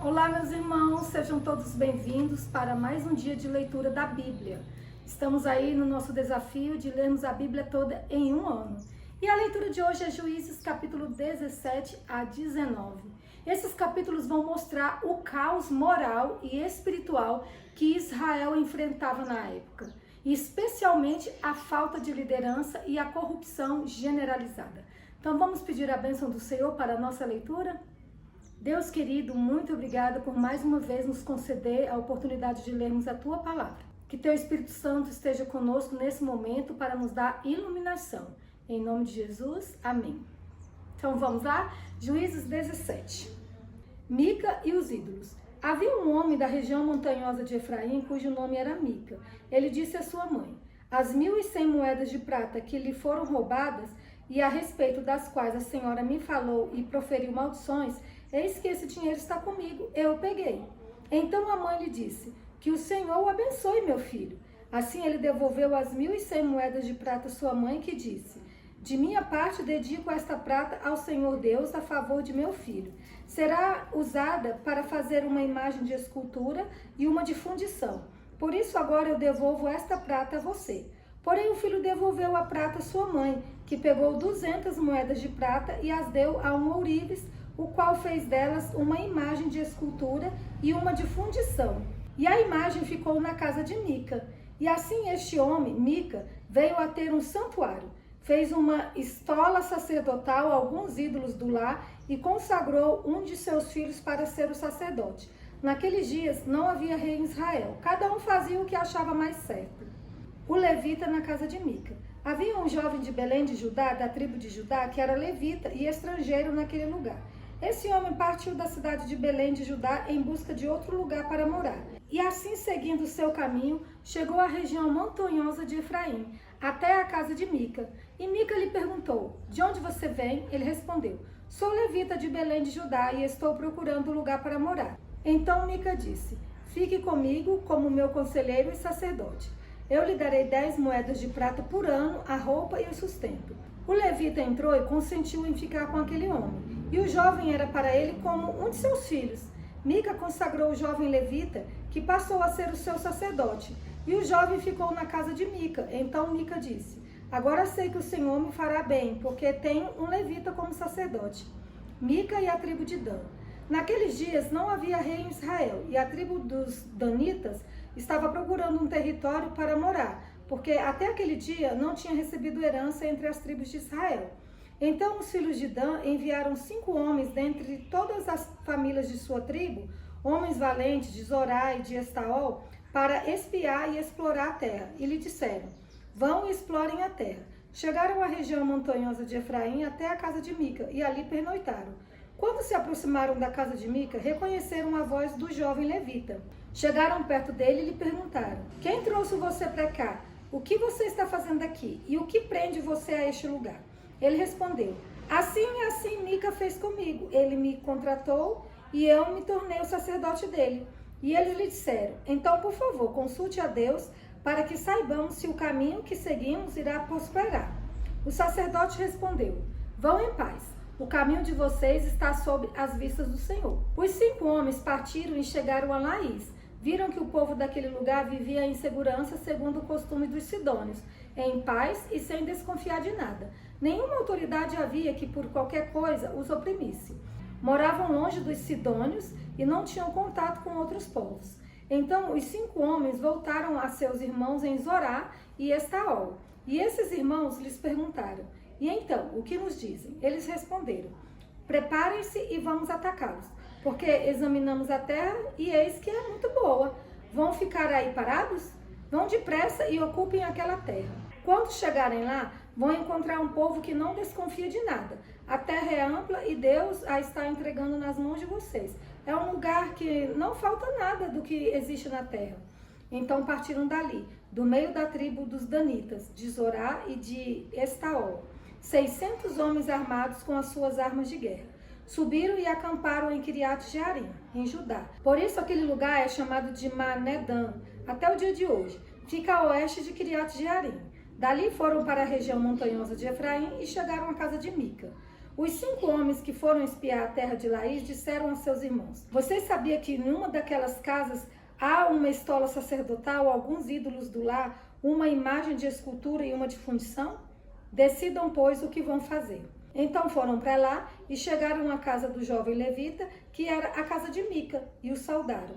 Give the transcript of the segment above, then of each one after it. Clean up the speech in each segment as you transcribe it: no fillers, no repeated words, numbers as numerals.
Olá, meus irmãos, sejam todos bem-vindos para mais um dia de leitura da Bíblia. Estamos aí no nosso desafio de lermos a Bíblia toda em um ano. E a leitura de hoje é Juízes capítulo 17 a 19. Esses capítulos vão mostrar o caos moral e espiritual que Israel enfrentava na época, e especialmente a falta de liderança e a corrupção generalizada. Então vamos pedir a bênção do Senhor para a nossa leitura? Deus querido, muito obrigada por mais uma vez nos conceder a oportunidade de lermos a Tua Palavra. Que Teu Espírito Santo esteja conosco nesse momento para nos dar iluminação. Em nome de Jesus, amém. Então vamos lá? Juízes 17. Mica e os ídolos. Havia um homem da região montanhosa de Efraim, cujo nome era Mica. Ele disse à sua mãe: as 1.100 moedas de prata que lhe foram roubadas e a respeito das quais a senhora me falou e proferiu maldições, eis que esse dinheiro está comigo, eu o peguei. Então a mãe lhe disse: que o Senhor o abençoe, meu filho. Assim ele devolveu as 1.100 moedas de prata à sua mãe, que disse: de minha parte dedico esta prata ao Senhor Deus a favor de meu filho. Será usada para fazer uma imagem de escultura e uma de fundição. Por isso agora eu devolvo esta prata a você. Porém o filho devolveu a prata à sua mãe, que pegou 200 moedas de prata e as deu a um ourives, o qual fez delas uma imagem de escultura e uma de fundição. E a imagem ficou na casa de Mica. E assim este homem, Mica, veio a ter um santuário. Fez uma estola sacerdotal a alguns ídolos do lar e consagrou um de seus filhos para ser o sacerdote. Naqueles dias não havia rei em Israel. Cada um fazia o que achava mais certo. O levita na casa de Mica. Havia um jovem de Belém de Judá, da tribo de Judá, que era levita e estrangeiro naquele lugar. Esse homem partiu da cidade de Belém de Judá em busca de outro lugar para morar. E assim, seguindo o seu caminho, chegou à região montanhosa de Efraim, até a casa de Mica. E Mica lhe perguntou: de onde você vem? Ele respondeu: sou levita de Belém de Judá e estou procurando lugar para morar. Então Mica disse: fique comigo como meu conselheiro e sacerdote. Eu lhe darei 10 moedas de prata por ano, a roupa e o sustento. O levita entrou e consentiu em ficar com aquele homem. E o jovem era para ele como um de seus filhos. Mica consagrou o jovem levita, que passou a ser o seu sacerdote. E o jovem ficou na casa de Mica. Então Mica disse: agora sei que o Senhor me fará bem, porque tenho um levita como sacerdote. Mica e a tribo de Dan. Naqueles dias não havia rei em Israel, e a tribo dos Danitas estava procurando um território para morar, porque até aquele dia não tinha recebido herança entre as tribos de Israel. Então os filhos de Dan enviaram 5 homens dentre todas as famílias de sua tribo, homens valentes de Zorá e de Estaol, para espiar e explorar a terra. E lhe disseram: vão e explorem a terra. Chegaram à região montanhosa de Efraim até a casa de Mica e ali pernoitaram. Quando se aproximaram da casa de Mica, reconheceram a voz do jovem levita. Chegaram perto dele e lhe perguntaram: quem trouxe você para cá? O que você está fazendo aqui? E o que prende você a este lugar? Ele respondeu: assim e assim Mica fez comigo. Ele me contratou e eu me tornei o sacerdote dele. E eles lhe disseram: então, por favor, consulte a Deus para que saibamos se o caminho que seguimos irá prosperar. O sacerdote respondeu: vão em paz. O caminho de vocês está sob as vistas do Senhor. Os 5 homens partiram e chegaram a Laís. Viram que o povo daquele lugar vivia em segurança segundo o costume dos sidônios, em paz e sem desconfiar de nada. Nenhuma autoridade havia que por qualquer coisa os oprimisse. Moravam longe dos sidônios e não tinham contato com outros povos. Então os 5 homens voltaram a seus irmãos em Zorá e Estaol. E esses irmãos lhes perguntaram: e então, o que nos dizem? Eles responderam: preparem-se e vamos atacá-los, porque examinamos a terra e eis que é muito boa. Vão ficar aí parados? Vão depressa e ocupem aquela terra. Quando chegarem lá, vão encontrar um povo que não desconfia de nada. A terra é ampla e Deus a está entregando nas mãos de vocês. É um lugar que não falta nada do que existe na terra. Então partiram dali, do meio da tribo dos Danitas, de Zorá e de Estaol, 600 homens armados com as suas armas de guerra. Subiram e acamparam em Kiriat Jearim, em Judá. Por isso aquele lugar é chamado de Manedã, até o dia de hoje. Fica a oeste de Kiriat Jearim. Dali foram para a região montanhosa de Efraim e chegaram à casa de Mica. Os 5 homens que foram espiar a terra de Laís disseram a seus irmãos: vocês sabiam que em uma daquelas casas há uma estola sacerdotal, alguns ídolos do lar, uma imagem de escultura e uma de fundição? Decidam, pois, o que vão fazer. Então foram para lá e chegaram à casa do jovem levita, que era a casa de Mica, e o saudaram.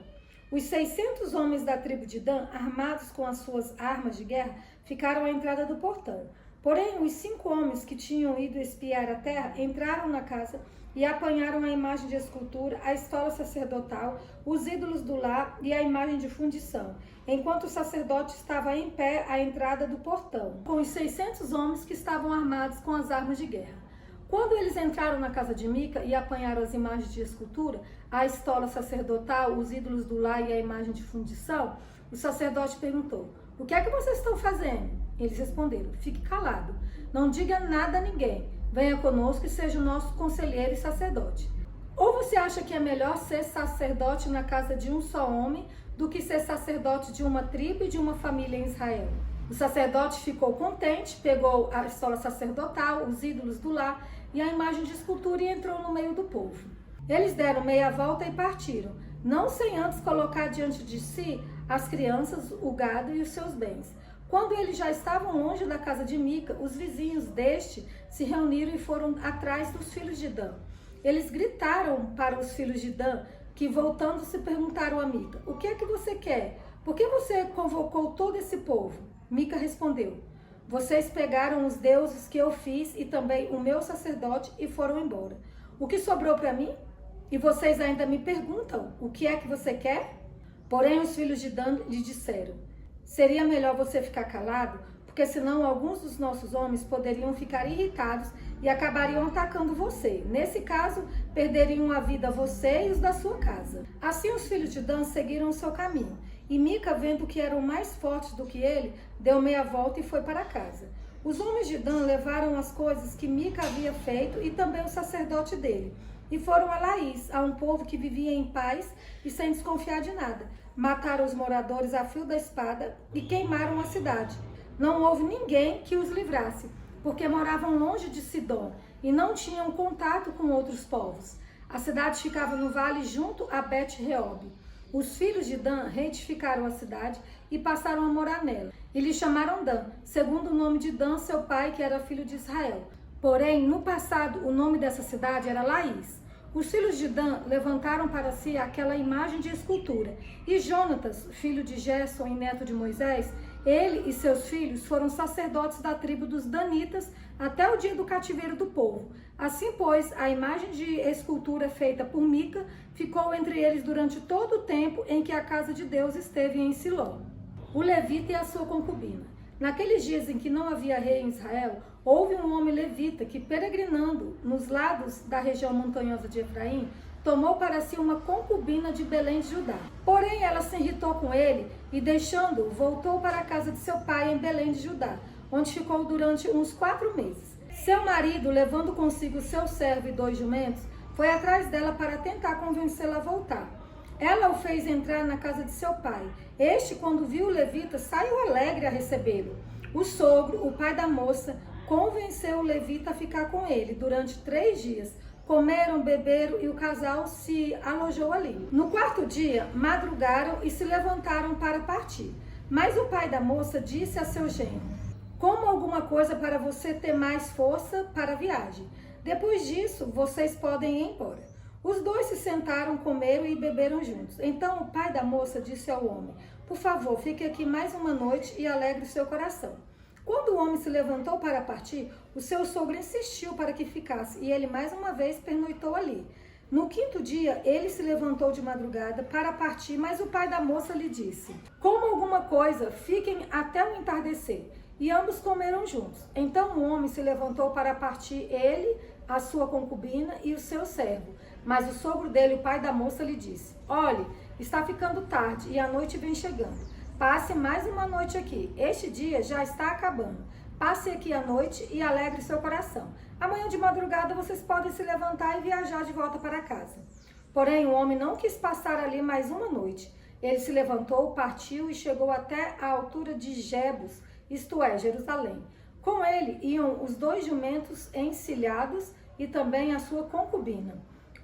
Os 600 homens da tribo de Dan, armados com as suas armas de guerra, ficaram à entrada do portão. Porém, os 5 homens que tinham ido espiar a terra entraram na casa e apanharam a imagem de escultura, a estola sacerdotal, os ídolos do lar e a imagem de fundição, enquanto o sacerdote estava em pé à entrada do portão, com os 600 homens que estavam armados com as armas de guerra. Quando eles entraram na casa de Mica e apanharam as imagens de escultura, a estola sacerdotal, os ídolos do lar e a imagem de fundição, o sacerdote perguntou: o que é que vocês estão fazendo? Eles responderam: fique calado, não diga nada a ninguém, venha conosco e seja o nosso conselheiro e sacerdote. Ou você acha que é melhor ser sacerdote na casa de um só homem do que ser sacerdote de uma tribo e de uma família em Israel? O sacerdote ficou contente, pegou a estola sacerdotal, os ídolos do lar e a imagem de escultura e entrou no meio do povo. Eles deram meia volta e partiram, não sem antes colocar diante de si as crianças, o gado e os seus bens. Quando eles já estavam longe da casa de Mica, os vizinhos deste se reuniram e foram atrás dos filhos de Dan. Eles gritaram para os filhos de Dan, que voltando-se perguntaram a Mica: o que é que você quer? Por que você convocou todo esse povo? Mica respondeu: vocês pegaram os deuses que eu fiz e também o meu sacerdote e foram embora. O que sobrou para mim? E vocês ainda me perguntam: o que é que você quer? Porém os filhos de Dan lhe disseram: seria melhor você ficar calado, porque senão alguns dos nossos homens poderiam ficar irritados e acabariam atacando você. Nesse caso, perderiam a vida você e os da sua casa. Assim os filhos de Dan seguiram o seu caminho. E Mica, vendo que eram mais fortes do que ele, deu meia volta e foi para casa. Os homens de Dan levaram as coisas que Mica havia feito e também o sacerdote dele. E foram a Laís, a um povo que vivia em paz e sem desconfiar de nada. Mataram os moradores a fio da espada e queimaram a cidade. Não houve ninguém que os livrasse, porque moravam longe de Sidom e não tinham contato com outros povos. A cidade ficava no vale junto a Bet-Reob. Os filhos de Dan reedificaram a cidade e passaram a morar nela. E lhe chamaram Dan, segundo o nome de Dan, seu pai, que era filho de Israel. Porém, no passado, o nome dessa cidade era Laís. Os filhos de Dan levantaram para si aquela imagem de escultura. E Jonatas, filho de Gerson e neto de Moisés, ele e seus filhos foram sacerdotes da tribo dos Danitas até o dia do cativeiro do povo. Assim, pois, a imagem de escultura feita por Mica ficou entre eles durante todo o tempo em que a casa de Deus esteve em Siló. O levita e a sua concubina. Naqueles dias em que não havia rei em Israel, houve um homem levita que, peregrinando nos lados da região montanhosa de Efraim, tomou para si uma concubina de Belém de Judá. Porém, ela se irritou com ele e, deixando-o, voltou para a casa de seu pai em Belém de Judá, onde ficou durante uns 4 meses. Seu marido, levando consigo seu servo e 2 jumentos, foi atrás dela para tentar convencê-la a voltar. Ela o fez entrar na casa de seu pai. Este, quando viu o levita, saiu alegre a recebê-lo. O sogro, o pai da moça, convenceu o levita a ficar com ele durante 3 dias. Comeram, beberam e o casal se alojou ali. No 4º dia, madrugaram e se levantaram para partir. Mas o pai da moça disse a seu genro: coma alguma coisa para você ter mais força para a viagem. Depois disso, vocês podem ir embora. Os dois se sentaram, comeram e beberam juntos. Então o pai da moça disse ao homem: por favor, fique aqui mais uma noite e alegre seu coração. Quando o homem se levantou para partir, o seu sogro insistiu para que ficasse e ele mais uma vez pernoitou ali. No 5º dia, ele se levantou de madrugada para partir, mas o pai da moça lhe disse: coma alguma coisa, fiquem até o entardecer. E ambos comeram juntos. Então o homem se levantou para partir, ele, a sua concubina e o seu servo. Mas o sogro dele, o pai da moça, lhe disse: olhe, está ficando tarde e a noite vem chegando. Passe mais uma noite aqui. Este dia já está acabando. Passe aqui a noite e alegre seu coração. Amanhã de madrugada vocês podem se levantar e viajar de volta para casa. Porém, o homem não quis passar ali mais uma noite. Ele se levantou, partiu e chegou até a altura de Jebus, isto é, Jerusalém. Com ele iam os 2 jumentos encilhados e também a sua concubina.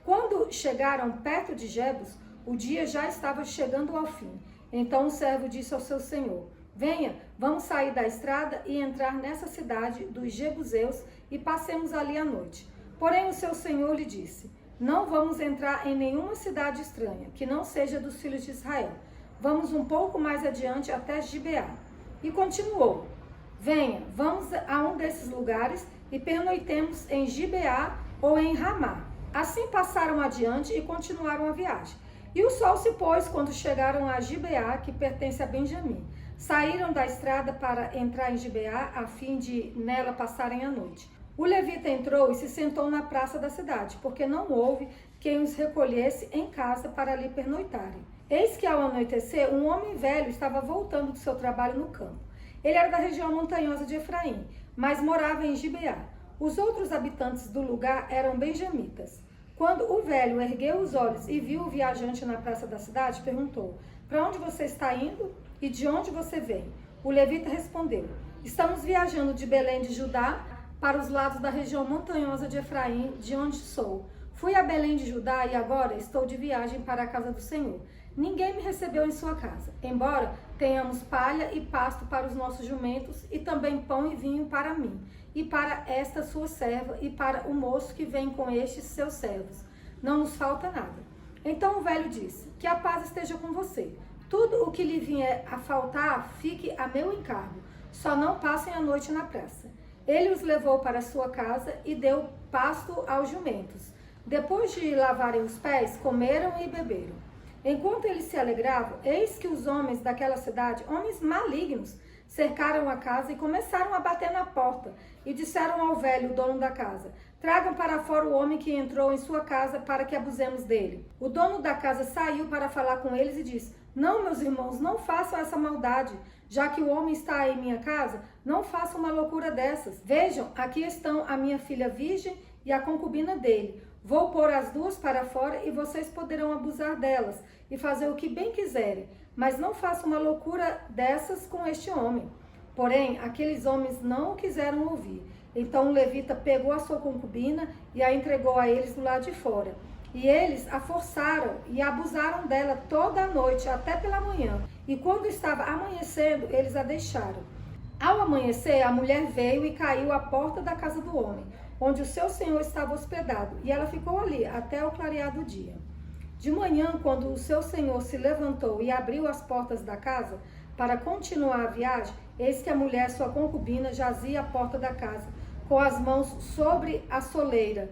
Quando chegaram perto de Jebus, o dia já estava chegando ao fim. Então o servo disse ao seu senhor: venha, vamos sair da estrada e entrar nessa cidade dos Jebuseus e passemos ali a noite. Porém o seu senhor lhe disse: não vamos entrar em nenhuma cidade estranha, que não seja dos filhos de Israel. Vamos um pouco mais adiante até Gibeá. E continuou: venha, vamos a um desses lugares e pernoitemos em Gibeá ou em Ramá. Assim passaram adiante e continuaram a viagem. E o sol se pôs quando chegaram a Gibeá, que pertence a Benjamim. Saíram da estrada para entrar em Gibeá, a fim de nela passarem a noite. O levita entrou e se sentou na praça da cidade, porque não houve quem os recolhesse em casa para ali pernoitarem. Eis que ao anoitecer, um homem velho estava voltando do seu trabalho no campo. Ele era da região montanhosa de Efraim, mas morava em Gibeá. Os outros habitantes do lugar eram benjamitas. Quando o velho ergueu os olhos e viu o viajante na praça da cidade, perguntou: para onde você está indo e de onde você vem? O levita respondeu: estamos viajando de Belém de Judá para os lados da região montanhosa de Efraim, de onde sou. Fui a Belém de Judá e agora estou de viagem para a casa do Senhor. Ninguém me recebeu em sua casa, embora tenhamos palha e pasto para os nossos jumentos e também pão e vinho para mim, e para esta sua serva e para o moço que vem com estes seus servos. Não nos falta nada. Então o velho disse: que a paz esteja com você. Tudo o que lhe vier a faltar, fique a meu encargo. Só não passem a noite na praça. Ele os levou para sua casa e deu pasto aos jumentos. Depois de lavarem os pés, comeram e beberam. Enquanto eles se alegravam, eis que os homens daquela cidade, homens malignos, cercaram a casa e começaram a bater na porta. E disseram ao velho, dono da casa: tragam para fora o homem que entrou em sua casa para que abusemos dele. O dono da casa saiu para falar com eles e disse: não, meus irmãos, não façam essa maldade. Já que o homem está em minha casa, não façam uma loucura dessas. Vejam, aqui estão a minha filha virgem e a concubina dele. Vou pôr as duas para fora e vocês poderão abusar delas e fazer o que bem quiserem. Mas não façam uma loucura dessas com este homem. Porém, aqueles homens não o quiseram ouvir. Então o levita pegou a sua concubina e a entregou a eles do lado de fora. E eles a forçaram e abusaram dela toda a noite, até pela manhã. E quando estava amanhecendo, eles a deixaram. Ao amanhecer, a mulher veio e caiu à porta da casa do homem, onde o seu senhor estava hospedado. E ela ficou ali até o clarear do dia. De manhã, quando o seu senhor se levantou e abriu as portas da casa para continuar a viagem, eis que a mulher, sua concubina, jazia à porta da casa, com as mãos sobre a soleira.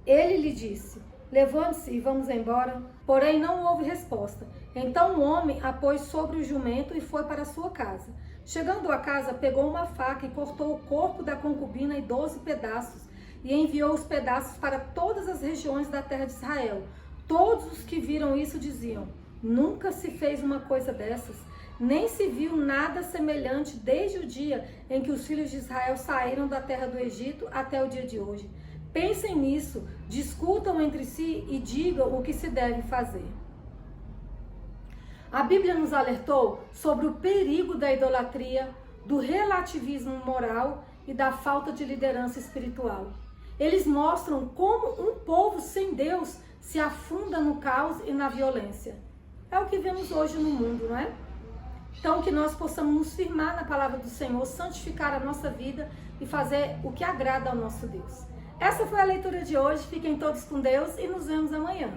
Ele lhe disse: levante-se e vamos embora. Porém não houve resposta. Então o homem a pôs sobre o jumento e foi para sua casa. Chegando à casa, pegou uma faca e cortou o corpo da concubina em 12 pedaços e enviou os pedaços para todas as regiões da terra de Israel. Todos os que viram isso diziam: nunca se fez uma coisa dessas, nem se viu nada semelhante desde o dia em que os filhos de Israel saíram da terra do Egito até o dia de hoje. Pensem nisso, discutam entre si e digam o que se deve fazer. A Bíblia nos alertou sobre o perigo da idolatria, do relativismo moral e da falta de liderança espiritual. Eles mostram como um povo sem Deus se afunda no caos e na violência. É o que vemos hoje no mundo, não é? Então que nós possamos nos firmar na palavra do Senhor, santificar a nossa vida e fazer o que agrada ao nosso Deus. Essa foi a leitura de hoje. Fiquem todos com Deus e nos vemos amanhã.